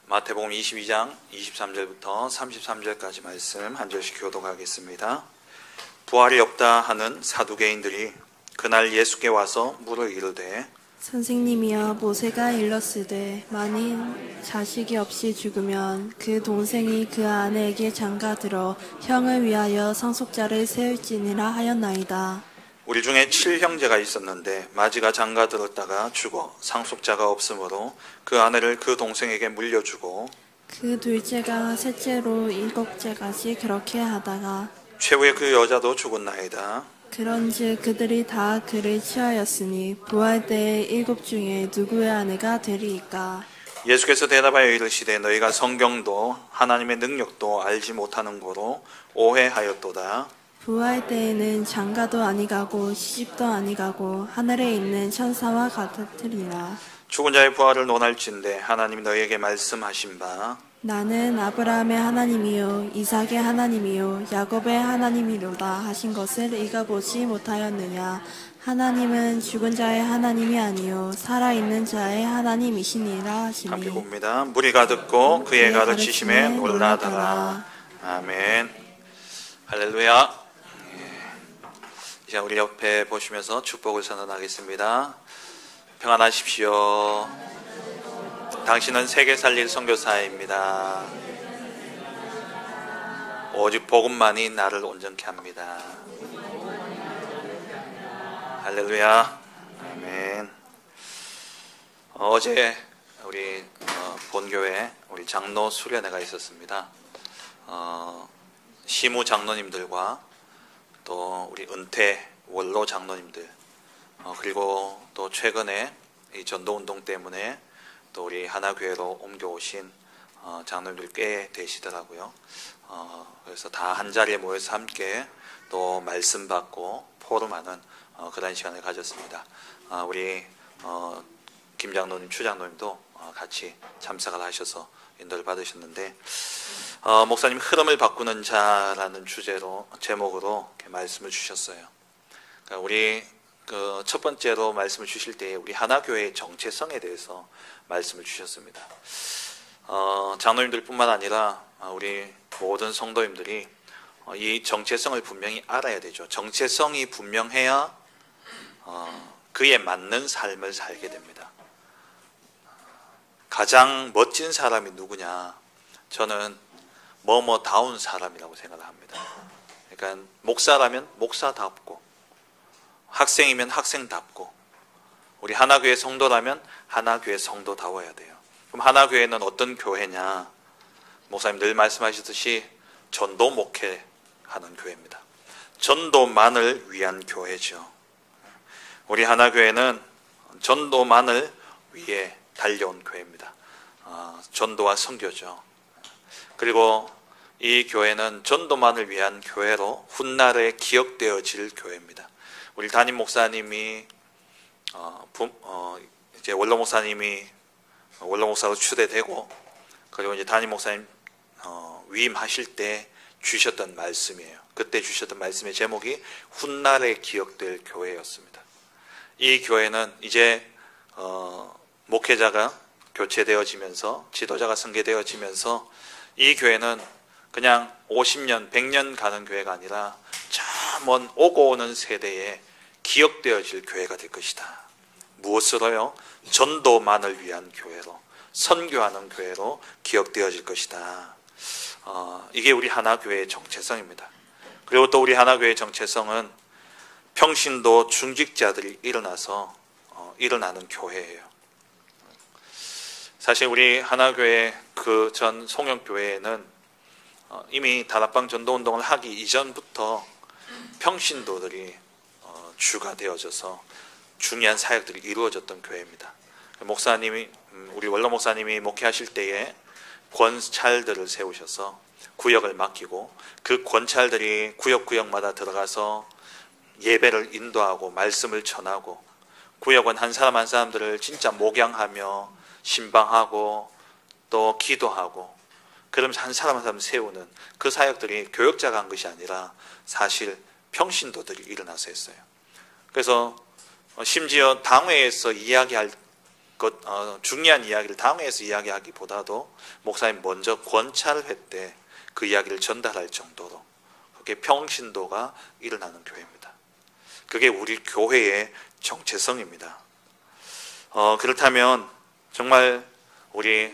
마태복음 22장 23절부터 33절까지 말씀 한 절씩 교독하겠습니다. 부활이 없다 하는 사두개인들이 그날 예수께 와서 물어 이르되 선생님이여, 모세가 일렀으되 만일 자식이 없이 죽으면 그 동생이 그 아내에게 장가들어 형을 위하여 상속자를 세울지니라 하였나이다. 우리 중에 7형제가 있었는데 마지가 장가들었다가 죽어 상속자가 없으므로 그 아내를 그 동생에게 물려주고 그 둘째가 셋째로 일곱째까지 그렇게 하다가 최후의 그 여자도 죽었나이다. 그런즉 그들이 다 그를 취하였으니 부활 때에 일곱 중에 누구의 아내가 되리이까? 예수께서 대답하여 이르시되 너희가 성경도 하나님의 능력도 알지 못하는 고로 오해하였도다. 부활 때에는 장가도 아니가고 시집도 아니가고 하늘에 있는 천사와 같으리라. 죽은 자의 부활을 논할진대 하나님이 너희에게 말씀하신 바 나는 아브라함의 하나님이요 이삭의 하나님이요 야곱의 하나님이로다 하신 것을 읽어보지 못하였느냐? 하나님은 죽은 자의 하나님이 아니요 살아있는 자의 하나님이시니라 하시니. 함께 봅니다. 무리가 듣고 그의 가르치심에 놀라더라. 아멘. 할렐루야. 이제 우리 옆에 보시면서 축복을 선언하겠습니다. 평안하십시오. 당신은 세계 살릴 선교사입니다. 오직 복음만이 나를 온전케 합니다. 할렐루야. 아멘. 어제 우리 본교회 우리 장로 수련회가 있었습니다. 시무 장로님들과 또 우리 은퇴 원로 장로님들 그리고 또 최근에 이 전도운동 때문에 또 우리 하나교회로 옮겨오신 장로님들 꽤 되시더라고요. 그래서 다 한자리에 모여서 함께 또 말씀 받고 포럼하는 그런 시간을 가졌습니다. 우리 김 장로님, 추 장로님도 같이 참석을 하셔서 인도를 받으셨는데 목사님 흐름을 바꾸는 자라는 제목으로 이렇게 말씀을 주셨어요. 그러니까 우리 첫 번째로 말씀을 주실 때 우리 하나교회의 정체성에 대해서 말씀을 주셨습니다. 장로님들뿐만 아니라 우리 모든 성도님들이 이 정체성을 분명히 알아야 되죠. 정체성이 분명해야 그에 맞는 삶을 살게 됩니다. 가장 멋진 사람이 누구냐? 저는 뭐뭐다운 사람이라고 생각을 합니다. 그러니까 목사라면 목사답고 학생이면 학생답고 우리 하나교회 성도라면 하나교회 성도다워야 돼요. 그럼 하나교회는 어떤 교회냐? 목사님 늘 말씀하시듯이 전도 목회하는 교회입니다. 전도만을 위한 교회죠. 우리 하나교회는 전도만을 위해 달려온 교회입니다. 전도와 선교죠. 그리고 이 교회는 전도만을 위한 교회로 훗날에 기억되어질 교회입니다. 우리 담임 목사님이 이제 원로 목사로 추대되고 그리고 이제 담임 목사님 위임하실 때 주셨던 말씀이에요. 그때 주셨던 말씀의 제목이 훗날에 기억될 교회였습니다. 이 교회는 이제 목회자가 교체되어지면서 지도자가 승계되어지면서 이 교회는 그냥 50년, 100년 가는 교회가 아니라 저 먼 오고 오는 세대에 기억되어질 교회가 될 것이다. 무엇으로요? 전도만을 위한 교회로, 선교하는 교회로 기억되어질 것이다. 이게 우리 하나교회의 정체성입니다. 그리고 또 우리 하나교회의 정체성은 평신도 중직자들이 일어나는 교회예요. 사실 우리 하나교회 그 전 송영교회에는 이미 다락방 전도운동을 하기 이전부터 평신도들이 주가 되어져서 중요한 사역들이 이루어졌던 교회입니다. 우리 원로 목사님이 목회하실 때에 권찰들을 세우셔서 구역을 맡기고 그 권찰들이 구역마다 들어가서 예배를 인도하고 말씀을 전하고 구역원 한 사람 한 사람들을 진짜 목양하며 신방하고 또 기도하고 그러면서 한 사람 한 사람 세우는 그 사역들이 교역자가 한 것이 아니라 사실 평신도들이 일어나서 했어요. 그래서 심지어 당회에서 이야기할 중요한 이야기를 당회에서 이야기하기보다도 목사님 먼저 권찰회 때 그 이야기를 전달할 정도로 그게 평신도가 일어나는 교회입니다. 그게 우리 교회의 정체성입니다. 그렇다면 정말 우리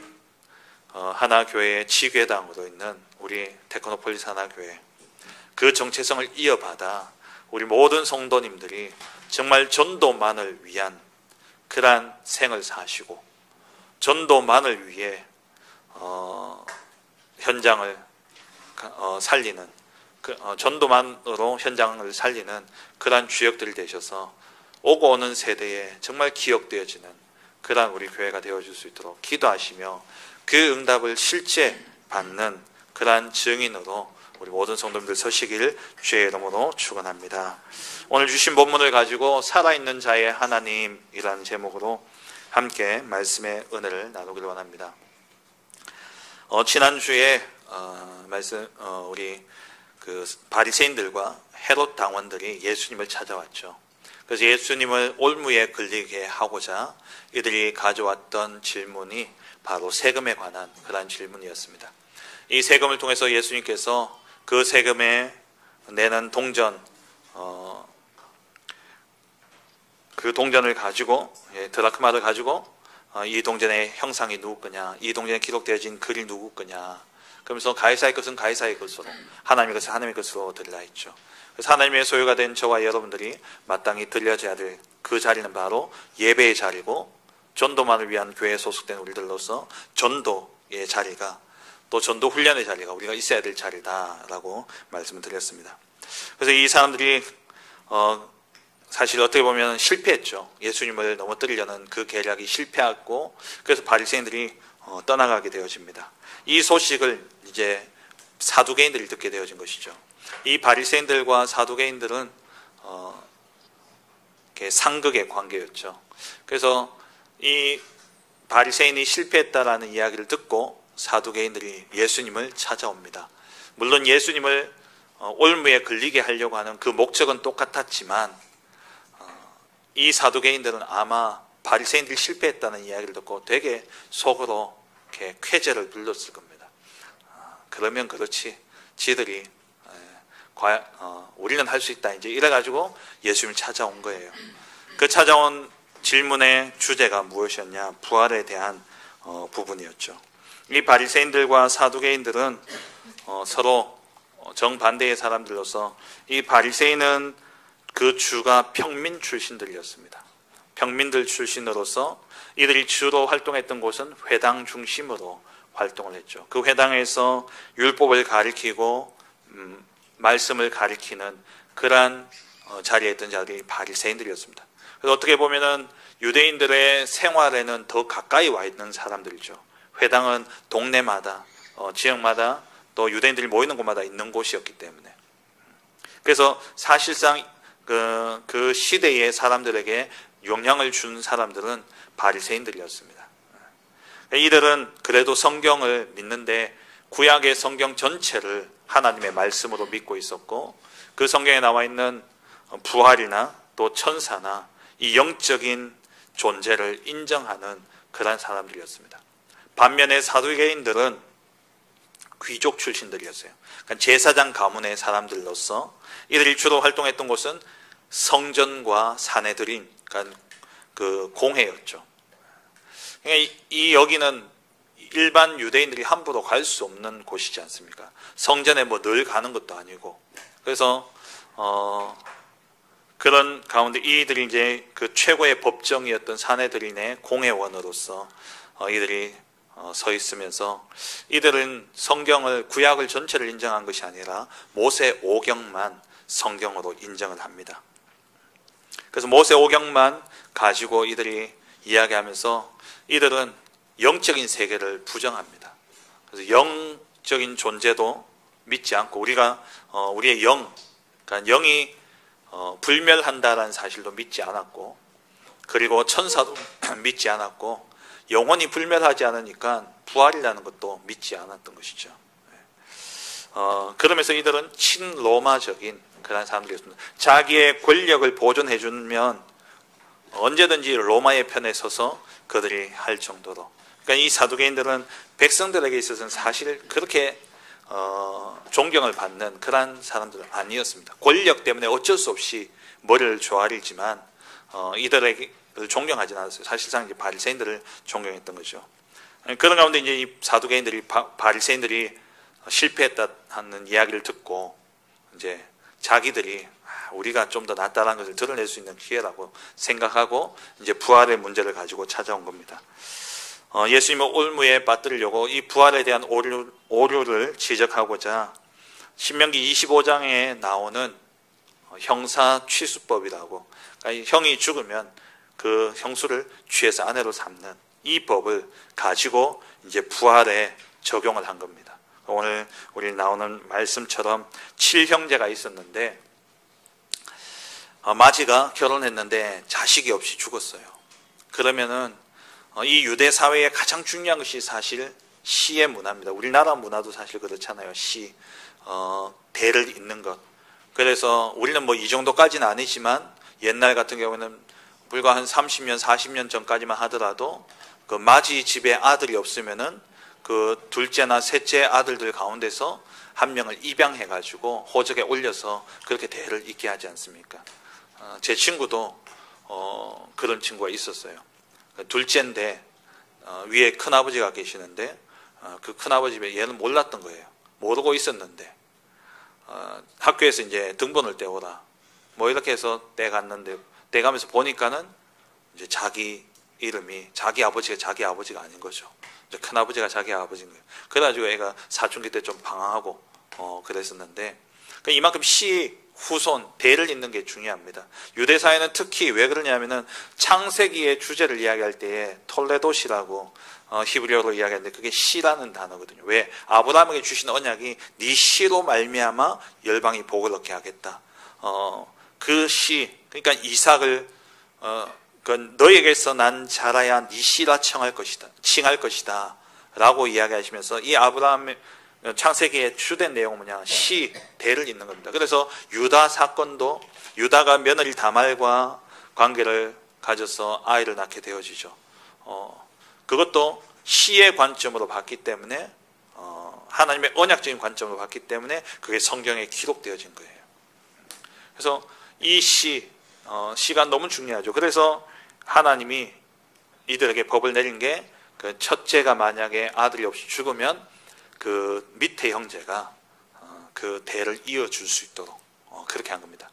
하나교회의 지궤당으로 있는 우리 테크노폴리스 하나교회, 그 정체성을 이어받아 우리 모든 성도님들이 정말 전도만을 위한 그러한 생을 사시고 전도만을 위해 현장을 살리는 전도만으로 현장을 살리는 그러한 주역들이 되셔서 오고 오는 세대에 정말 기억되어지는 그러한 우리 교회가 되어줄 수 있도록 기도하시며 그 응답을 실제 받는 그러한 증인으로 우리 모든 성도님들 서시길 주의 이름으로 축원합니다. 오늘 주신 본문을 가지고 살아있는 자의 하나님이라는 제목으로 함께 말씀의 은혜를 나누기를 원합니다. 지난주에 우리 그 바리새인들과 헤롯 당원들이 예수님을 찾아왔죠. 그래서 예수님을 올무에 걸리게 하고자 이들이 가져왔던 질문이 바로 세금에 관한 그러한 질문이었습니다. 이 세금을 통해서 예수님께서 그 세금에 내는 동전, 그 동전을 가지고, 드라크마를 가지고 이 동전의 형상이 누구 거냐, 이 동전에 기록되어진 글이 누구 거냐, 그러면서 가이사의 것은 가이사의 것으로, 하나님의 것은 하나님의 것으로 드리라 했죠. 그래서 하나님의 소유가 된 저와 여러분들이 마땅히 드려져야 될 그 자리는 바로 예배의 자리고, 전도만을 위한 교회에 소속된 우리들로서 전도의 자리가, 또 전도 훈련의 자리가 우리가 있어야 될 자리다라고 말씀을 드렸습니다. 그래서 이 사람들이 사실 어떻게 보면 실패했죠. 예수님을 넘어뜨리려는 그 계략이 실패했고, 그래서 바리새인들이 떠나가게 되어집니다. 이 소식을 이제 사두개인들이 듣게 되어진 것이죠. 이 바리새인들과 사두개인들은 상극의 관계였죠. 그래서 이 바리새인이 실패했다라는 이야기를 듣고 사두개인들이 예수님을 찾아옵니다. 물론 예수님을 올무에 걸리게 하려고 하는 그 목적은 똑같았지만 이 사두개인들은 아마 바리새인들이 실패했다는 이야기를 듣고 되게 속으로 이렇게 쾌재를 불렀을 겁니다. 그러면 그렇지, 지들이 우리는 할 수 있다, 이제 이래가지고 예수님을 찾아온 거예요. 그 찾아온 질문의 주제가 무엇이었냐? 부활에 대한 부분이었죠. 이 바리새인들과 사두개인들은 서로 정반대의 사람들로서, 이 바리새인은 그 주가 평민 출신들이었습니다. 평민들 출신으로서 이들이 주로 활동했던 곳은 회당 중심으로 활동을 했죠. 그 회당에서 율법을 가리키고 말씀을 가리키는 그러한 자리에 있던 자들이 바리새인들이었습니다. 그래서 어떻게 보면은 유대인들의 생활에는 더 가까이 와 있는 사람들이죠. 회당은 동네마다, 지역마다, 또 유대인들이 모이는 곳마다 있는 곳이었기 때문에. 그래서 사실상 그 시대의 사람들에게 영향을 준 사람들은 바리새인들이었습니다. 이들은 그래도 성경을 믿는데 구약의 성경 전체를 하나님의 말씀으로 믿고 있었고, 그 성경에 나와 있는 부활이나 또 천사나 이 영적인 존재를 인정하는 그런 사람들이었습니다. 반면에 사두개인들은 귀족 출신들이었어요. 그러니까 제사장 가문의 사람들로서 이들이 주로 활동했던 곳은 성전과 사내들인, 그러니까 그 공회였죠. 그러니까 여기는 일반 유대인들이 함부로 갈 수 없는 곳이지 않습니까? 성전에 뭐 늘 가는 것도 아니고. 그래서 그런 가운데 이들이 이제 그 최고의 법정이었던 사내들인의 공회원으로서 이들이 서 있으면서, 이들은 성경을, 구약을 전체를 인정한 것이 아니라 모세 오경만 성경으로 인정을 합니다. 그래서 모세 오경만 가지고 이들이 이야기하면서 이들은 영적인 세계를 부정합니다. 그래서 영적인 존재도 믿지 않고, 우리의 그러니까 영이 불멸한다라는 사실도 믿지 않았고, 그리고 천사도 믿지 않았고, 영혼이 불멸하지 않으니까 부활이라는 것도 믿지 않았던 것이죠. 그러면서 이들은 친로마적인 그런 사람들이었습니다. 자기의 권력을 보존해 주면 언제든지 로마의 편에 서서 그들이 할 정도로. 그러니까 이 사두개인들은 백성들에게 있어서는 사실 그렇게 존경을 받는 그런 사람들은 아니었습니다. 권력 때문에 어쩔 수 없이 머리를 조아리지만 이들에게 존경하지 않았어요. 사실상 이제 바리새인들을 존경했던 거죠. 그런 가운데 이제 이 사두개인들이 바리새인들이 실패했다 하는 이야기를 듣고 이제 자기들이 우리가 좀 더 낫다는 것을 드러낼 수 있는 기회라고 생각하고 이제 부활의 문제를 가지고 찾아온 겁니다. 예수님을 올무에 빠뜨리려고 이 부활에 대한 오류를 지적하고자 신명기 25장에 나오는 형사 취수법이라고, 그러니까 형이 죽으면 그 형수를 취해서 아내로 삼는 이 법을 가지고 이제 부활에 적용을 한 겁니다. 오늘 우리 나오는 말씀처럼 7형제가 있었는데 마지가 결혼했는데 자식이 없이 죽었어요. 그러면은 이 유대 사회의 가장 중요한 것이 사실 시의 문화입니다. 우리나라 문화도 사실 그렇잖아요. 시, 대를 잇는 것. 그래서 우리는 뭐 이 정도까지는 아니지만 옛날 같은 경우는 불과 한 30년, 40년 전까지만 하더라도 그 마지 집에 아들이 없으면은 그 둘째나 셋째 아들들 가운데서 한 명을 입양해가지고 호적에 올려서 그렇게 대를 잇게 하지 않습니까? 제 친구도 그런 친구가 있었어요. 둘째인데 위에 큰아버지가 계시는데 그 큰아버지 집에 얘는 몰랐던 거예요. 모르고 있었는데 학교에서 이제 등본을 떼오라 뭐 이렇게 해서 떼갔는데 떼가면서 보니까는 이제 자기 이름이 자기 아버지가 자기 아버지가 아닌 거죠. 이제 큰아버지가 자기 아버지인 거예요. 그래가지고 애가 사춘기 때 좀 방황하고 그랬었는데 그러니까 이만큼 시 후손, 대를 잇는 게 중요합니다. 유대 사회는 특히 왜 그러냐면은 창세기의 주제를 이야기할 때에 톨레도시라고 히브리어로 이야기하는데 그게 시라는 단어거든요. 왜? 아브라함에게 주신 언약이 네 시로 말미암아 열방이 복을 얻게 하겠다. 그 시, 그러니까 이삭을 그 너에게서 난 자라야 네 시라 칭할 것이다 라고 이야기하시면서 이 아브라함의 창세기의 주된 내용은 뭐냐? 시, 대를 잇는 겁니다. 그래서 유다 사건도 유다가 며느리 다말과 관계를 가져서 아이를 낳게 되어지죠. 그것도 시의 관점으로 봤기 때문에 하나님의 언약적인 관점으로 봤기 때문에 그게 성경에 기록되어진 거예요. 그래서 이 시가 너무 중요하죠. 그래서 하나님이 이들에게 법을 내린 게 그 첫째가 만약에 아들이 없이 죽으면 그 밑에 형제가 그 대를 이어줄 수 있도록 그렇게 한 겁니다.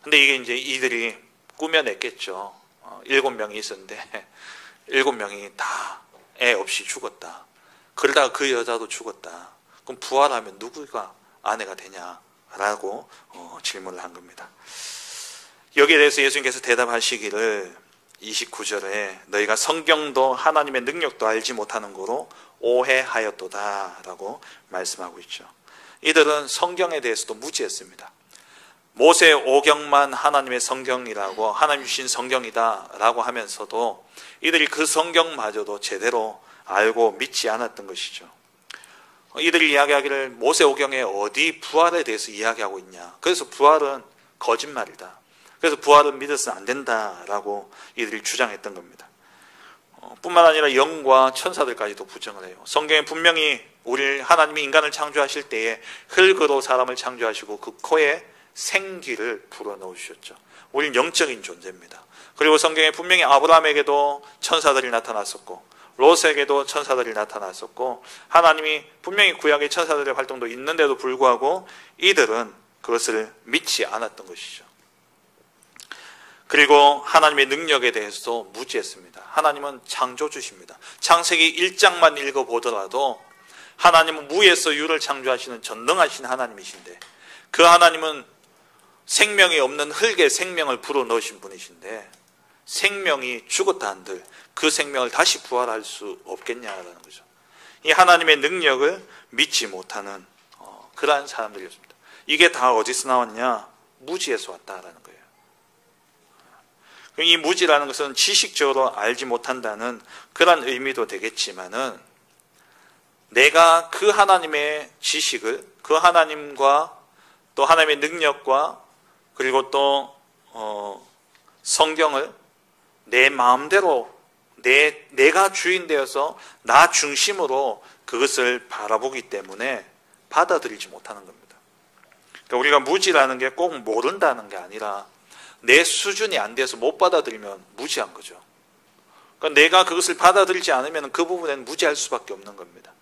근데 이게 이제 이들이 꾸며냈겠죠. 7명이 있었는데 7명이 다 애 없이 죽었다. 그러다가 그 여자도 죽었다. 그럼 부활하면 누구가 아내가 되냐라고 질문을 한 겁니다. 여기에 대해서 예수님께서 대답하시기를 29절에 너희가 성경도 하나님의 능력도 알지 못하는 거로 오해하였도다 라고 말씀하고 있죠. 이들은 성경에 대해서도 무지했습니다. 모세 오경만 하나님의 성경이라고 하나님 주신 성경이다 라고 하면서도 이들이 그 성경마저도 제대로 알고 믿지 않았던 것이죠. 이들이 이야기하기를 모세 오경에 어디 부활에 대해서 이야기하고 있냐. 그래서 부활은 거짓말이다. 그래서 부활은 믿어서는 안 된다라고 이들이 주장했던 겁니다. 뿐만 아니라 영과 천사들까지도 부정을 해요. 성경에 분명히 우리 하나님이 인간을 창조하실 때에 흙으로 사람을 창조하시고 그 코에 생기를 불어넣으셨죠. 우리는 영적인 존재입니다. 그리고 성경에 분명히 아브라함에게도 천사들이 나타났었고 롯에게도 천사들이 나타났었고 하나님이 분명히 구약의 천사들의 활동도 있는데도 불구하고 이들은 그것을 믿지 않았던 것이죠. 그리고 하나님의 능력에 대해서도 무지했습니다. 하나님은 창조주십니다. 창세기 1장만 읽어보더라도 하나님은 무에서 유를 창조하시는 전능하신 하나님이신데 그 하나님은 생명이 없는 흙에 생명을 불어넣으신 분이신데 생명이 죽었다 한들 그 생명을 다시 부활할 수 없겠냐라는 거죠. 이 하나님의 능력을 믿지 못하는 그러한 사람들이었습니다. 이게 다 어디서 나왔냐? 무지에서 왔다라는 거예요. 이 무지라는 것은 지식적으로 알지 못한다는 그런 의미도 되겠지만은 내가 그 하나님의 지식을 그 하나님과 또 하나님의 능력과 그리고 또 성경을 내 마음대로 내가 주인 되어서 나 중심으로 그것을 바라보기 때문에 받아들이지 못하는 겁니다. 그러니까 우리가 무지라는 게 꼭 모른다는 게 아니라 내 수준이 안 돼서 못 받아들이면 무지한 거죠. 그러니까 내가 그것을 받아들이지 않으면 그 부분에는 무지할 수밖에 없는 겁니다.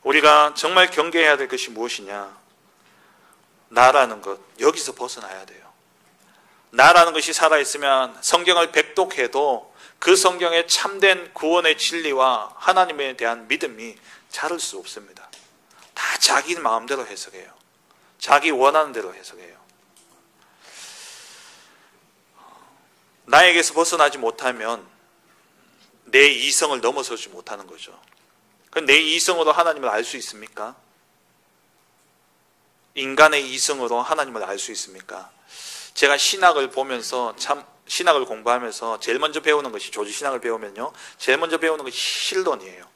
우리가 정말 경계해야 될 것이 무엇이냐? 나라는 것, 여기서 벗어나야 돼요. 나라는 것이 살아있으면 성경을 백독해도 그 성경의 참된 구원의 진리와 하나님에 대한 믿음이 자랄 수 없습니다. 다 자기 마음대로 해석해요. 자기 원하는 대로 해석해요. 나에게서 벗어나지 못하면 내 이성을 넘어서지 못하는 거죠. 그럼 내 이성으로 하나님을 알 수 있습니까? 인간의 이성으로 하나님을 알 수 있습니까? 제가 신학을 보면서 신학을 공부하면서 제일 먼저 배우는 것이 조지신학을 배우면요. 제일 먼저 배우는 것이 신론이에요.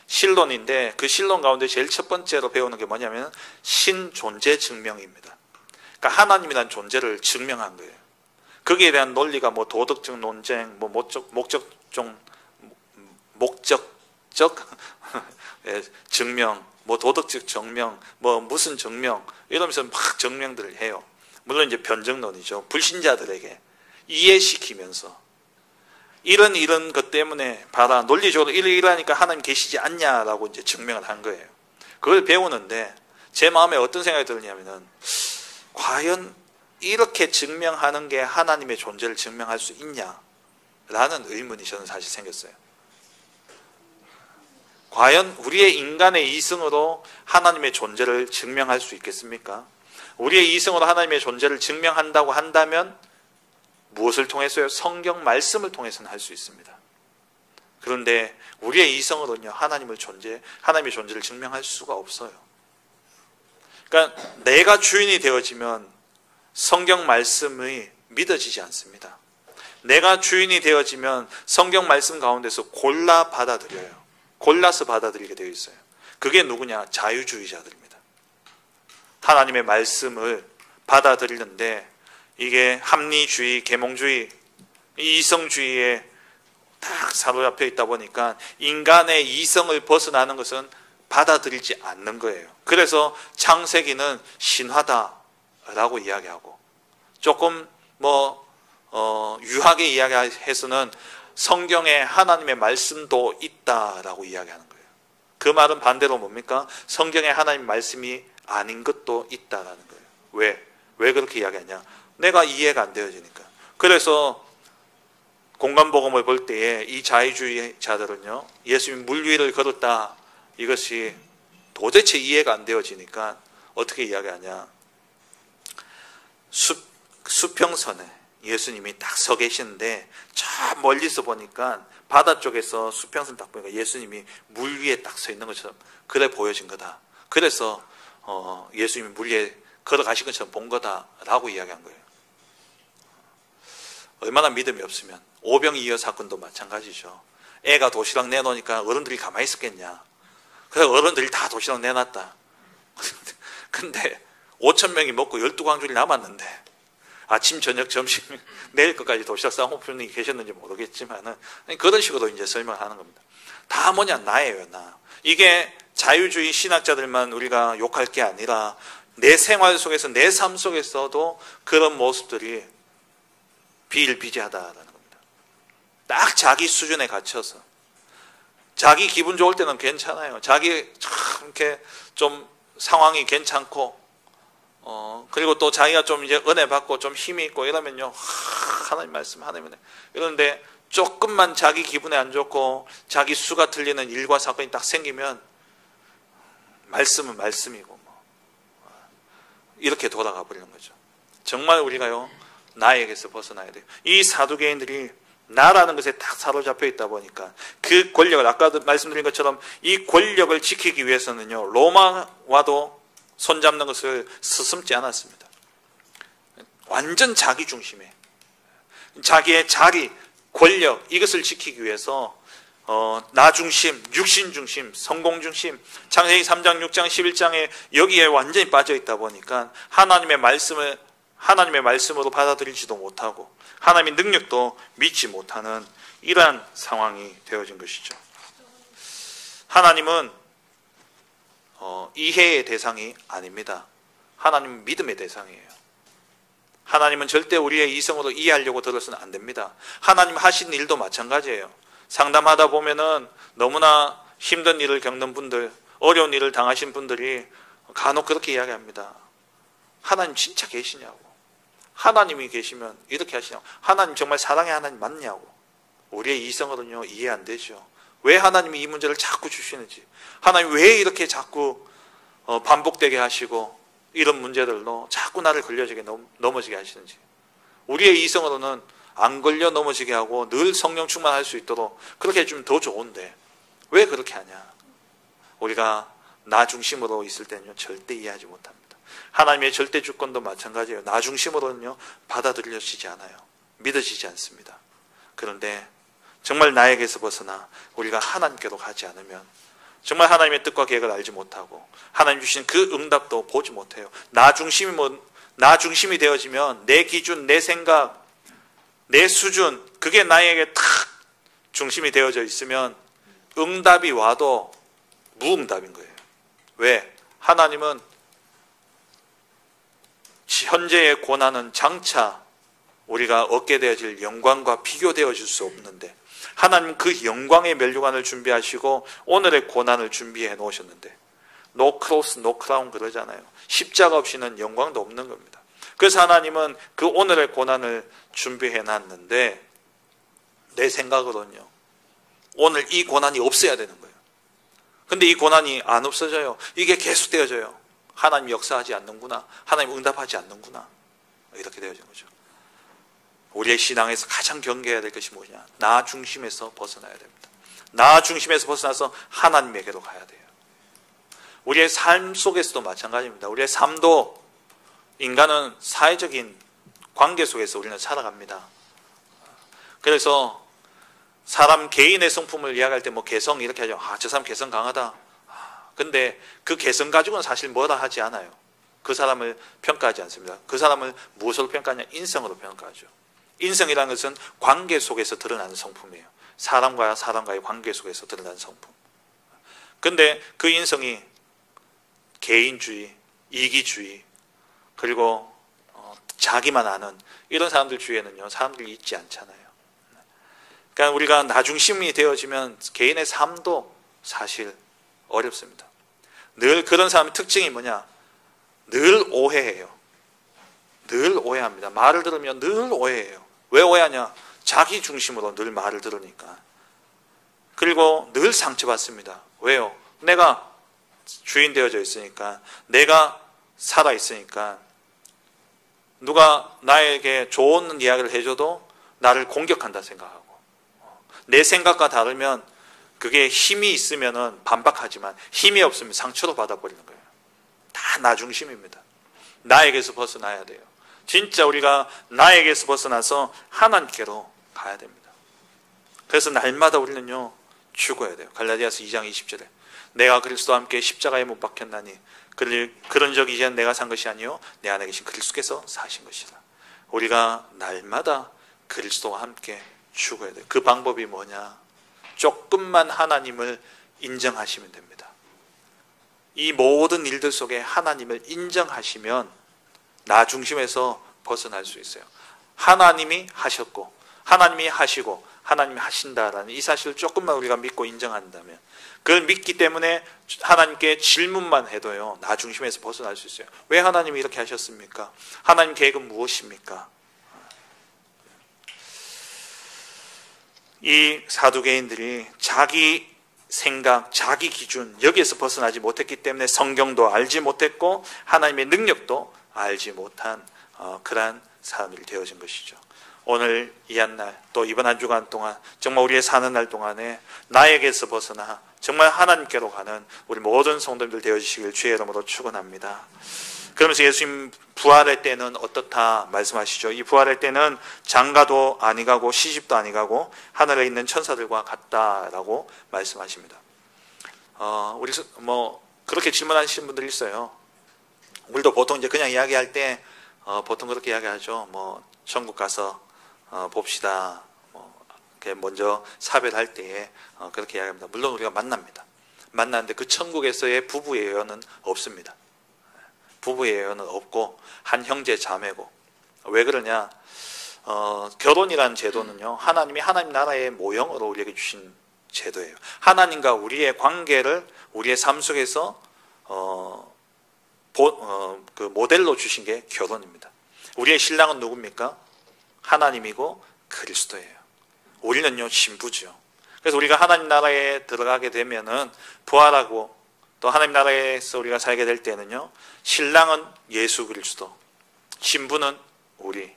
신론인데 그 신론 가운데 제일 첫 번째로 배우는 게 뭐냐면 신존재 증명입니다. 그러니까 하나님이라는 존재를 증명한 거예요. 거기에 대한 논리가 뭐 도덕적 논쟁, 뭐 목적적 증명, 뭐 도덕적 증명, 뭐 무슨 증명 이러면서 막 증명들을 해요. 물론 이제 변증론이죠. 불신자들에게 이해시키면서 이런 것 때문에 봐라 논리적으로 이러니까 하나님 계시지 않냐라고 이제 증명을 한 거예요. 그걸 배우는데 제 마음에 어떤 생각이 드느냐면은 과연 이렇게 증명하는 게 하나님의 존재를 증명할 수 있냐라는 의문이 저는 사실 생겼어요. 과연 우리의 인간의 이성으로 하나님의 존재를 증명할 수 있겠습니까? 우리의 이성으로 하나님의 존재를 증명한다고 한다면 무엇을 통해서요? 성경 말씀을 통해서는 할 수 있습니다. 그런데 우리의 이성으로는요, 하나님의 존재를 증명할 수가 없어요. 그러니까 내가 주인이 되어지면 성경 말씀이 믿어지지 않습니다. 내가 주인이 되어지면 성경 말씀 가운데서 골라서 받아들이게 되어 있어요. 그게 누구냐? 자유주의자들입니다. 하나님의 말씀을 받아들이는데 이게 합리주의, 계몽주의, 이성주의에 딱 사로잡혀 있다 보니까 인간의 이성을 벗어나는 것은 받아들이지 않는 거예요. 그래서 창세기는 신화다라고 이야기하고 조금 유하게 이야기해서는 성경에 하나님의 말씀도 있다라고 이야기하는 거예요. 그 말은 반대로 뭡니까? 성경에 하나님 말씀이 아닌 것도 있다라는 거예요. 왜 그렇게 이야기하냐? 내가 이해가 안 되어지니까. 그래서 공간복음을 볼 때에 이 자유주의자들은요, 예수님이 물 위를 걸었다, 이것이 도대체 이해가 안 되어지니까 어떻게 이야기하냐? 수평선에 예수님이 딱 서 계시는데 저 멀리서 보니까 바다 쪽에서 수평선 딱 보니까 예수님이 물 위에 딱 서 있는 것처럼 그래 보여진 거다. 그래서 예수님이 물 위에 걸어가신 것처럼 본 거다라고 이야기한 거예요. 얼마나 믿음이 없으면 오병이어 사건도 마찬가지죠. 애가 도시락 내놓으니까 어른들이 가만히 있었겠냐. 그래서 어른들이 다 도시락 내놨다. 근데 5,000명이 먹고 12광줄이 남았는데 아침, 저녁, 점심, 내일 것까지 도시락 싸온 분이 계셨는지 모르겠지만은 그런 식으로 이제 설명을 하는 겁니다. 다 뭐냐? 나예요, 나. 이게 자유주의 신학자들만 우리가 욕할 게 아니라 내 생활 속에서, 내 삶 속에서도 그런 모습들이 비일비재하다라는 겁니다. 딱 자기 수준에 갇혀서. 자기 기분 좋을 때는 괜찮아요. 자기 참 이렇게 좀 상황이 괜찮고, 그리고 또 자기가 좀 이제 은혜 받고 좀 힘이 있고 이러면요, 하나님 말씀, 하나님 은혜. 이런데 조금만 자기 기분에 안 좋고 자기 수가 틀리는 일과 사건이 딱 생기면 말씀은 말씀이고 이렇게 돌아가 버리는 거죠. 정말 우리가요, 나에게서 벗어나야 돼요. 이 사두개인들이 나라는 것에 딱 사로잡혀 있다 보니까 그 권력을, 아까도 말씀드린 것처럼 이 권력을 지키기 위해서는요, 로마와도 손잡는 것을 서슴지 않았습니다. 완전 자기 중심에 자기의 자리, 권력, 이것을 지키기 위해서 나 중심, 육신 중심, 성공 중심, 창세기 3장, 6장, 11장에 여기에 완전히 빠져 있다 보니까 하나님의 말씀을 하나님의 말씀으로 받아들이지도 못하고 하나님의 능력도 믿지 못하는 이러한 상황이 되어진 것이죠. 하나님은 이해의 대상이 아닙니다. 하나님은 믿음의 대상이에요. 하나님은 절대 우리의 이성으로 이해하려고 들어서는 안 됩니다. 하나님 하신 일도 마찬가지예요. 상담하다 보면은 너무나 힘든 일을 겪는 분들, 어려운 일을 당하신 분들이 간혹 그렇게 이야기합니다. 하나님 진짜 계시냐고. 하나님이 계시면 이렇게 하시냐고. 하나님 정말 사랑의 하나님 맞냐고. 우리의 이성으로는요 이해 안 되죠. 왜 하나님이 이 문제를 자꾸 주시는지, 하나님 왜 이렇게 자꾸 반복되게 하시고 이런 문제들로 자꾸 나를 걸려지게 넘어지게 하시는지, 우리의 이성으로는 안 걸려 넘어지게 하고 늘 성령 충만할 수 있도록 그렇게 해주면 더 좋은데 왜 그렇게 하냐. 우리가 나 중심으로 있을 때는요 절대 이해하지 못합니다. 하나님의 절대 주권도 마찬가지예요. 나 중심으로는요 받아들여지지 않아요. 믿어지지 않습니다. 그런데 정말 나에게서 벗어나 우리가 하나님께로 가지 않으면 정말 하나님의 뜻과 계획을 알지 못하고 하나님 주신 그 응답도 보지 못해요. 나 중심이 되어지면 내 기준, 내 생각, 내 수준, 그게 나에게 탁 중심이 되어져 있으면 응답이 와도 무응답인 거예요. 왜? 하나님은 현재의 고난은 장차 우리가 얻게 되어질 영광과 비교되어질 수 없는데, 하나님은 그 영광의 면류관을 준비하시고 오늘의 고난을 준비해 놓으셨는데, no cross, no crown 그러잖아요. 십자가 없이는 영광도 없는 겁니다. 그래서 하나님은 그 오늘의 고난을 준비해 놨는데, 내 생각으로는요 오늘 이 고난이 없어야 되는 거예요. 근데 이 고난이 안 없어져요. 이게 계속되어져요. 하나님 역사하지 않는구나, 하나님 응답하지 않는구나, 이렇게 되어진 거죠. 우리의 신앙에서 가장 경계해야 될 것이 뭐냐? 나 중심에서 벗어나야 됩니다. 나 중심에서 벗어나서 하나님에게로 가야 돼요. 우리의 삶 속에서도 마찬가지입니다. 우리의 삶도, 인간은 사회적인 관계 속에서 우리는 살아갑니다. 그래서 사람 개인의 성품을 이야기할 때 뭐 개성 이렇게 하죠. 저 사람 개성 강하다. 근데 그 개성 가지고는 사실 뭐라 하지 않아요. 그 사람을 평가하지 않습니다. 그 사람을 무엇으로 평가하냐? 인성으로 평가하죠. 인성이라는 것은 관계 속에서 드러나는 성품이에요. 사람과 사람과의 관계 속에서 드러나는 성품. 근데 그 인성이 개인주의, 이기주의, 그리고 자기만 아는 이런 사람들 주위에는요 사람들이 있지 않잖아요. 그러니까 우리가 나 중심이 되어지면 개인의 삶도 사실 어렵습니다. 늘 그런 사람의 특징이 뭐냐? 늘 오해해요. 늘 오해합니다. 말을 들으면 늘 오해해요. 왜 오해하냐? 자기 중심으로 늘 말을 들으니까. 그리고 늘 상처받습니다. 왜요? 내가 주인 되어져 있으니까, 내가 살아있으니까 누가 나에게 좋은 이야기를 해줘도 나를 공격한다 생각하고, 내 생각과 다르면 그게 힘이 있으면 반박하지만 힘이 없으면 상처로 받아버리는 거예요. 다 나 중심입니다. 나에게서 벗어나야 돼요. 진짜 우리가 나에게서 벗어나서 하나님께로 가야 됩니다. 그래서 날마다 우리는요 죽어야 돼요. 갈라디아서 2장 20절에 내가 그리스도와 함께 십자가에 못 박혔나니 그런 적이 이제 내가 산 것이 아니요 내 안에 계신 그리스도께서 사신 것이다. 우리가 날마다 그리스도와 함께 죽어야 돼요. 그 방법이 뭐냐? 조금만 하나님을 인정하시면 됩니다. 이 모든 일들 속에 하나님을 인정하시면 나 중심에서 벗어날 수 있어요. 하나님이 하셨고 하나님이 하시고 하나님이 하신다라는 이 사실을 조금만 우리가 믿고 인정한다면, 그걸 믿기 때문에 하나님께 질문만 해도요 나 중심에서 벗어날 수 있어요. 왜 하나님이 이렇게 하셨습니까? 하나님 계획은 무엇입니까? 이 사두개인들이 자기 생각, 자기 기준 여기에서 벗어나지 못했기 때문에 성경도 알지 못했고 하나님의 능력도 알지 못한 그러한 사람들이 되어진 것이죠. 오늘 이 한 날, 또 이번 한 주간 동안 정말 우리의 사는 날 동안에 나에게서 벗어나 정말 하나님께로 가는 우리 모든 성도님들 되어주시길 주의 이름으로 축원합니다. 그러면서 예수님 부활할 때는 어떻다 말씀하시죠. 이 부활할 때는 장가도 아니 가고 시집도 아니 가고 하늘에 있는 천사들과 같다라고 말씀하십니다. 우리 그렇게 질문하시는 분들이 있어요. 우리도 보통 이제 그냥 이야기할 때 보통 그렇게 이야기하죠. 뭐 천국 가서 봅시다. 먼저 사별할 때에 그렇게 이야기합니다. 물론 우리가 만났는데 그 천국에서의 부부 예언은 없습니다. 부부 예언은 없고 한 형제 자매고. 왜 그러냐? 결혼이라는 제도는요, 하나님이 하나님 나라의 모형으로 우리에게 주신 제도예요. 하나님과 우리의 관계를 우리의 삶 속에서 그 모델로 주신 게 결혼입니다. 우리의 신랑은 누굽니까? 하나님이고 그리스도예요. 우리는요, 신부죠. 그래서 우리가 하나님 나라에 들어가게 되면은 부활하고 또 하나님 나라에서 우리가 살게 될 때는요, 신랑은 예수 그리스도, 신부는 우리,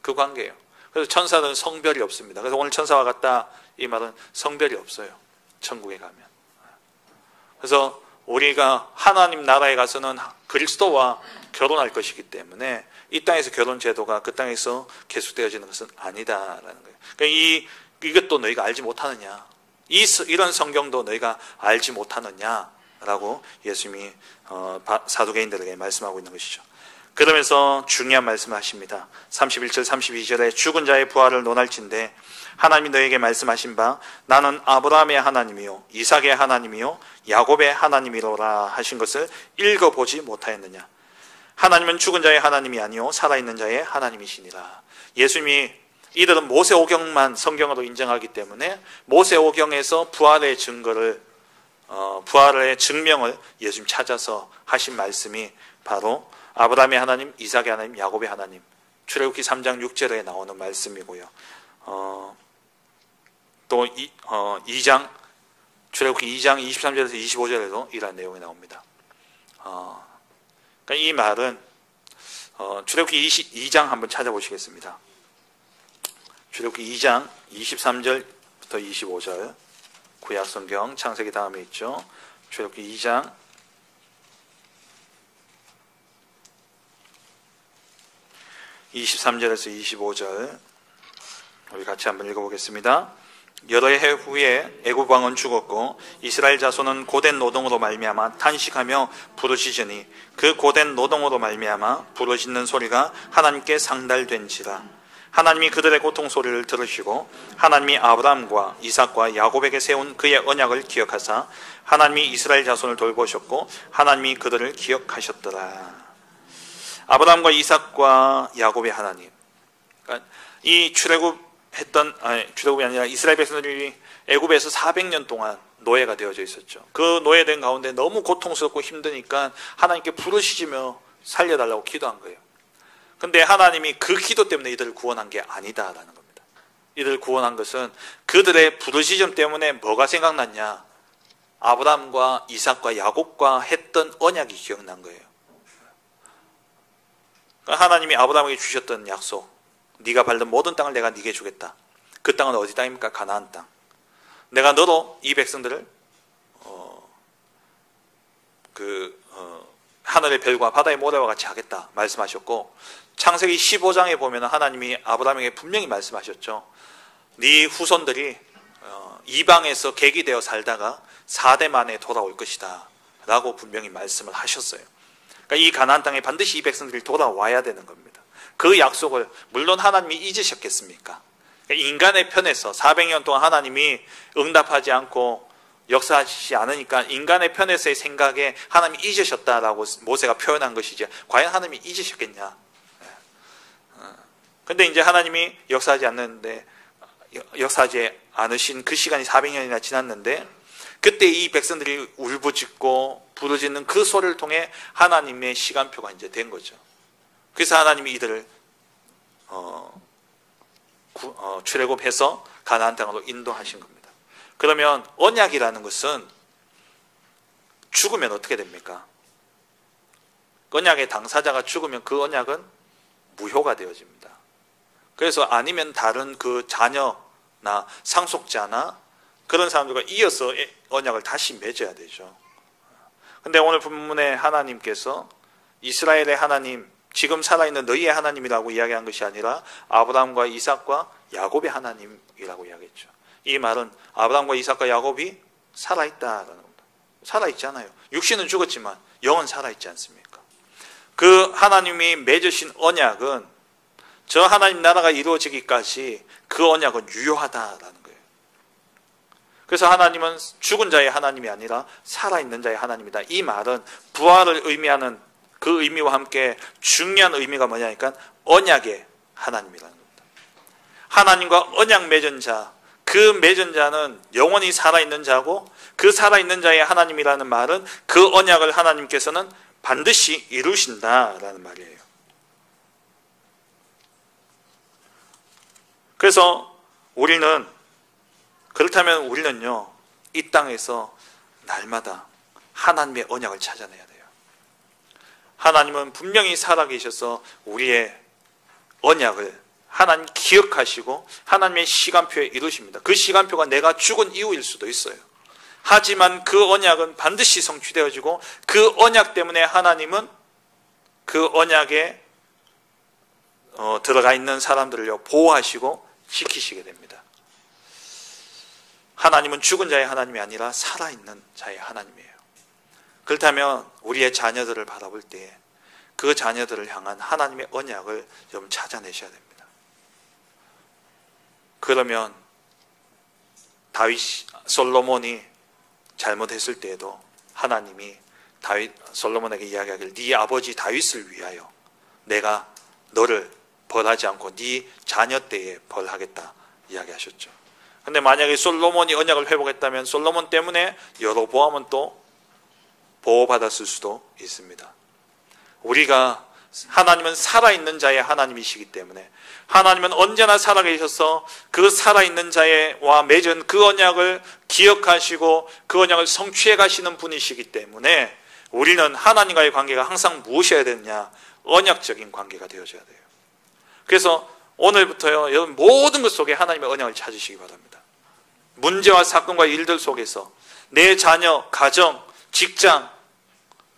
그 관계예요. 그래서 천사는 성별이 없습니다. 그래서 오늘 천사와 같다 이 말은 성별이 없어요. 천국에 가면. 그래서 우리가 하나님 나라에 가서는 그리스도와 결혼할 것이기 때문에 이 땅에서 결혼 제도가 그 땅에서 계속되어지는 것은 아니다라는 거예요. 그러니까 이것도 너희가 알지 못하느냐? 이런 성경도 너희가 알지 못하느냐라고 예수님이 사두개인들에게 말씀하고 있는 것이죠. 그러면서 중요한 말씀을 하십니다. 31절 32절에 죽은 자의 부활을 논할진대 하나님이 너에게 말씀하신 바 나는 아브라함의 하나님이요 이삭의 하나님이요 야곱의 하나님이로라 하신 것을 읽어보지 못하였느냐. 하나님은 죽은 자의 하나님이 아니요 살아있는 자의 하나님이시니라. 예수님이 이들은 모세오경만 성경으로 인정하기 때문에 모세오경에서 부활의 증거를 부활의 증명을 예수님 찾아서 하신 말씀이 바로 아브라함의 하나님, 이삭의 하나님, 야곱의 하나님, 출애굽기 3장 6절에 나오는 말씀이고요. 또 2장 출애굽기 2장 23절에서 25절에도 이러한 내용이 나옵니다. 그러니까 이 말은 출애굽기 2장 한번 찾아보시겠습니다. 출애굽기 2장 23절부터 25절 구약성경 창세기 다음에 있죠. 출애굽기 2장 23절에서 25절 우리 같이 한번 읽어보겠습니다. 여러 해 후에 애굽 왕은 죽었고 이스라엘 자손은 고된 노동으로 말미암아 탄식하며 부르짖으니 그 고된 노동으로 말미암아 부르짖는 소리가 하나님께 상달된지라. 하나님이 그들의 고통 소리를 들으시고 하나님이 아브라함과 이삭과 야곱에게 세운 그의 언약을 기억하사 하나님이 이스라엘 자손을 돌보셨고 하나님이 그들을 기억하셨더라. 아브라함과 이삭과 야곱의 하나님. 그러니까 이 출애굽이 아니라 이스라엘 백성들이 애굽에서 400년 동안 노예가 되어져 있었죠. 그 노예된 가운데 너무 고통스럽고 힘드니까 하나님께 부르짖으며 살려달라고 기도한 거예요. 근데 하나님이 그 기도 때문에 이들을 구원한 게 아니다라는 겁니다. 이들을 구원한 것은 그들의 부르짖음 때문에 뭐가 생각났냐? 아브라함과 이삭과 야곱과 했던 언약이 기억난 거예요. 하나님이 아브라함에게 주셨던 약속, 네가 밟는 모든 땅을 내가 네게 주겠다. 그 땅은 어디 땅입니까? 가나안 땅. 내가 너로 이 백성들을 하늘의 별과 바다의 모래와 같이 하겠다 말씀하셨고, 창세기 15장에 보면 하나님이 아브라함에게 분명히 말씀하셨죠. 네 후손들이 이방에서 객이 되어 살다가 4대 만에 돌아올 것이다 라고 분명히 말씀을 하셨어요. 그러니까 이 가나안 땅에 반드시 이 백성들이 돌아와야 되는 겁니다. 그 약속을 물론 하나님이 잊으셨겠습니까? 그러니까 인간의 편에서 400년 동안 하나님이 응답하지 않고 역사하시지 않으니까 인간의 편에서의 생각에 하나님이 잊으셨다라고 모세가 표현한 것이지 과연 하나님이 잊으셨겠냐? 근데 이제 하나님이 역사하지 않으신 그 시간이 400년이나 지났는데 그때 이 백성들이 울부짖고 부르짖는 그 소리를 통해 하나님의 시간표가 이제 된 거죠. 그래서 하나님이 이들을 출애굽해서 가나안 땅으로 인도하신 겁니다. 그러면 언약이라는 것은 죽으면 어떻게 됩니까? 언약의 당사자가 죽으면 그 언약은 무효가 되어집니다. 그래서 아니면 다른 그 자녀나 상속자나 그런 사람들과 이어서 언약을 다시 맺어야 되죠. 근데 오늘 본문에 하나님께서 이스라엘의 하나님, 지금 살아있는 너희의 하나님이라고 이야기한 것이 아니라 아브라함과 이삭과 야곱의 하나님이라고 이야기했죠. 이 말은 아브라함과 이삭과 야곱이 살아있다라는 겁니다. 살아있잖아요. 육신은 죽었지만 영은 살아있지 않습니까? 그 하나님이 맺으신 언약은 저 하나님 나라가 이루어지기까지 그 언약은 유효하다라는 거예요. 그래서 하나님은 죽은 자의 하나님이 아니라 살아있는 자의 하나님이다. 이 말은 부활을 의미하는 그 의미와 함께 중요한 의미가 뭐냐니까 언약의 하나님이라는 겁니다. 하나님과 언약 맺은 자, 그 맺은 자는 영원히 살아있는 자고, 그 살아있는 자의 하나님이라는 말은 그 언약을 하나님께서는 반드시 이루신다라는 말이에요. 그래서 그렇다면 우리는요, 이 땅에서 날마다 하나님의 언약을 찾아내야 돼요. 하나님은 분명히 살아계셔서 우리의 언약을 하나님 기억하시고 하나님의 시간표에 이루십니다. 그 시간표가 내가 죽은 이후일 수도 있어요. 하지만 그 언약은 반드시 성취되어지고, 그 언약 때문에 하나님은 그 언약에 들어가 있는 사람들을 보호하시고 지키시게 됩니다. 하나님은 죽은 자의 하나님이 아니라 살아있는 자의 하나님이에요. 그렇다면 우리의 자녀들을 바라볼 때에 그 자녀들을 향한 하나님의 언약을 좀 찾아내셔야 됩니다. 그러면 솔로몬이 잘못했을 때에도 하나님이 솔로몬에게 이야기하기를 네 아버지 다윗을 위하여 내가 너를 벌하지 않고 네 자녀 때에 벌하겠다 이야기하셨죠. 그런데 만약에 솔로몬이 언약을 회복했다면 솔로몬 때문에 여로보암은 또 보호받았을 수도 있습니다. 하나님은 살아있는 자의 하나님이시기 때문에, 하나님은 언제나 살아계셔서 그 살아있는 자와 맺은 그 언약을 기억하시고 그 언약을 성취해 가시는 분이시기 때문에 우리는 하나님과의 관계가 항상 무엇이어야 되느냐? 언약적인 관계가 되어져야 돼요. 그래서 오늘부터요, 여러분 모든 것 속에 하나님의 언약을 찾으시기 바랍니다. 문제와 사건과 일들 속에서 내 자녀, 가정, 직장,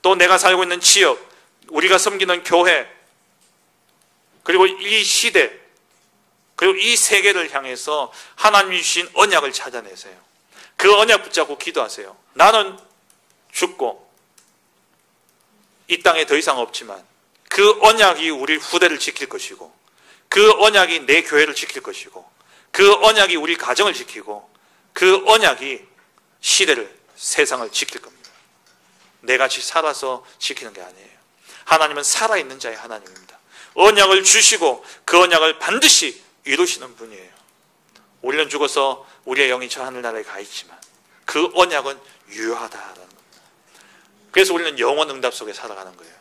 또 내가 살고 있는 지역, 우리가 섬기는 교회, 그리고 이 시대, 그리고 이 세계를 향해서 하나님이 주신 언약을 찾아내세요. 그 언약 붙잡고 기도하세요. 나는 죽고 이 땅에 더 이상 없지만 그 언약이 우리 후대를 지킬 것이고, 그 언약이 내 교회를 지킬 것이고, 그 언약이 우리 가정을 지키고, 그 언약이 시대를, 세상을 지킬 겁니다. 내가 살아서 지키는 게 아니에요. 하나님은 살아있는 자의 하나님입니다. 언약을 주시고 그 언약을 반드시 이루시는 분이에요. 우리는 죽어서 우리의 영이 저 하늘나라에 가 있지만 그 언약은 유효하다라는 겁니다. 그래서 우리는 영원 응답 속에 살아가는 거예요.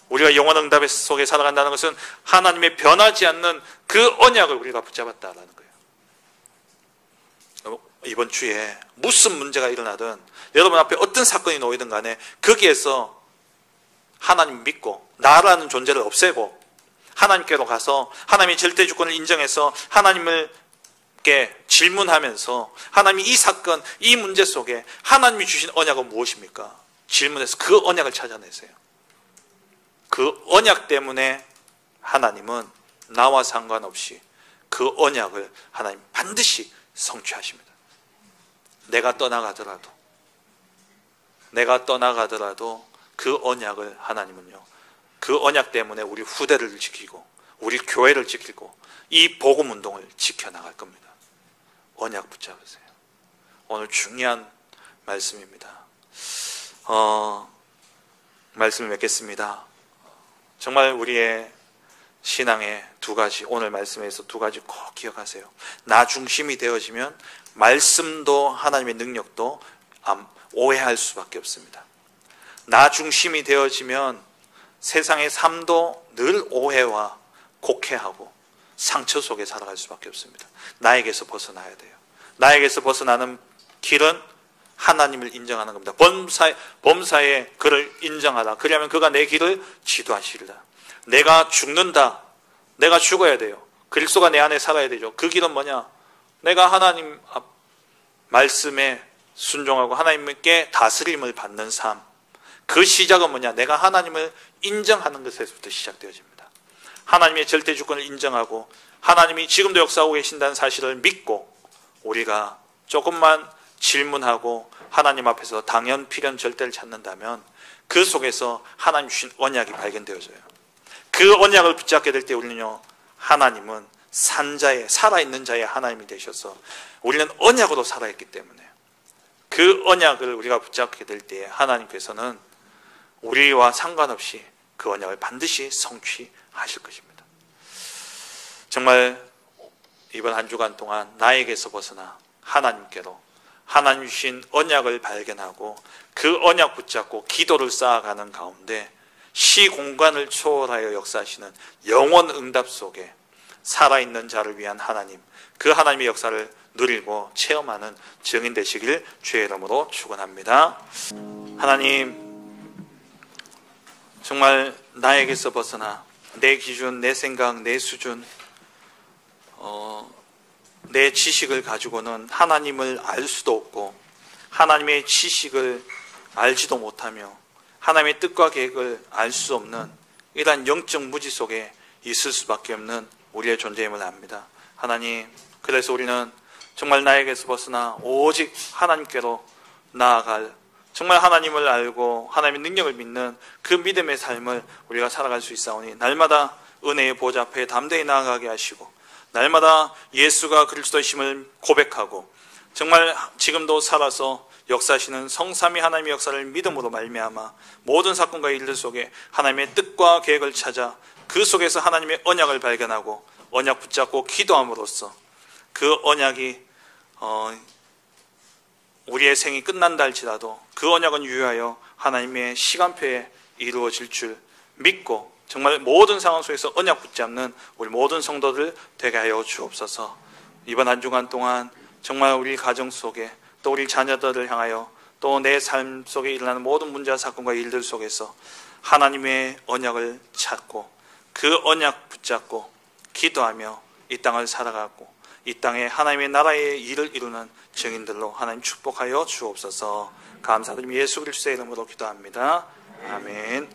우리가 영원 응답 속에 살아간다는 것은 하나님의 변하지 않는 그 언약을 우리가 붙잡았다라는 거예요. 이번 주에 무슨 문제가 일어나든, 여러분 앞에 어떤 사건이 놓이든 간에 거기에서 하나님 믿고 나라는 존재를 없애고 하나님께로 가서 하나님의 절대 주권을 인정해서 하나님께 질문하면서, 하나님이 이 사건, 이 문제 속에 하나님이 주신 언약은 무엇입니까? 질문해서 그 언약을 찾아내세요. 그 언약 때문에 하나님은 나와 상관없이 그 언약을 하나님 반드시 성취하십니다. 내가 떠나가더라도 그 언약을 하나님은요, 그 언약 때문에 우리 후대를 지키고 우리 교회를 지키고 이 복음 운동을 지켜나갈 겁니다. 언약 붙잡으세요. 오늘 중요한 말씀입니다. 말씀을 맺겠습니다. 정말 우리의 신앙의 두 가지, 오늘 말씀에서 두 가지 꼭 기억하세요. 나 중심이 되어지면 말씀도 하나님의 능력도 오해할 수밖에 없습니다. 나 중심이 되어지면 세상의 삶도 늘 오해와 곡해하고 상처 속에 살아갈 수밖에 없습니다. 나에게서 벗어나야 돼요. 나에게서 벗어나는 길은 하나님을 인정하는 겁니다. 범사의 그를 인정하라. 그러면 그가 내 길을 지도하시리라. 내가 죽는다. 내가 죽어야 돼요. 그리스도가 내 안에 살아야 되죠. 그 길은 뭐냐? 내가 하나님 말씀에 순종하고 하나님께 다스림을 받는 삶. 그 시작은 뭐냐? 내가 하나님을 인정하는 것에서부터 시작되어집니다. 하나님의 절대 주권을 인정하고 하나님이 지금도 역사하고 계신다는 사실을 믿고 우리가 조금만 질문하고 하나님 앞에서 당연 필연 절대를 찾는다면 그 속에서 하나님 주신 언약이 발견되어져요. 그 언약을 붙잡게 될 때 우리는요, 하나님은 산자의, 살아있는 자의 하나님이 되셔서 우리는 언약으로 살아있기 때문에 그 언약을 우리가 붙잡게 될 때 하나님께서는 우리와 상관없이 그 언약을 반드시 성취하실 것입니다. 정말 이번 한 주간 동안 나에게서 벗어나 하나님께로 하나님 주신 언약을 발견하고 그 언약 붙잡고 기도를 쌓아가는 가운데 시공간을 초월하여 역사하시는 영원 응답 속에 살아있는 자를 위한 하나님, 그 하나님의 역사를 누리고 체험하는 증인 되시길 주의 이름으로 축원합니다. 하나님, 정말 나에게서 벗어나 내 기준, 내 생각, 내 수준, 내 지식을 가지고는 하나님을 알 수도 없고 하나님의 지식을 알지도 못하며 하나님의 뜻과 계획을 알 수 없는 이러한 영적 무지 속에 있을 수밖에 없는 우리의 존재임을 압니다. 하나님, 그래서 우리는 정말 나에게서 벗어나 오직 하나님께로 나아갈, 정말 하나님을 알고 하나님의 능력을 믿는 그 믿음의 삶을 우리가 살아갈 수 있사오니 날마다 은혜의 보좌 앞에 담대히 나아가게 하시고 날마다 예수가 그리스도이심을 고백하고 정말 지금도 살아서 역사하시는 성삼위 하나님의 역사를 믿음으로 말미암아 모든 사건과 일들 속에 하나님의 뜻과 계획을 찾아 그 속에서 하나님의 언약을 발견하고 언약 붙잡고 기도함으로써 그 언약이 우리의 생이 끝난다 할지라도 그 언약은 유효하여 하나님의 시간표에 이루어질 줄 믿고 정말 모든 상황 속에서 언약 붙잡는 우리 모든 성도들 되게 하여 주옵소서. 이번 한 주간 동안 정말 우리 가정 속에 또 우리 자녀들을 향하여 또 내 삶 속에 일어나는 모든 문제와 사건과 일들 속에서 하나님의 언약을 찾고 그 언약 붙잡고 기도하며 이 땅을 살아가고 이 땅에 하나님의 나라의 일을 이루는 증인들로 하나님 축복하여 주옵소서. 감사드리며 예수 그리스도의 이름으로 기도합니다. 아멘.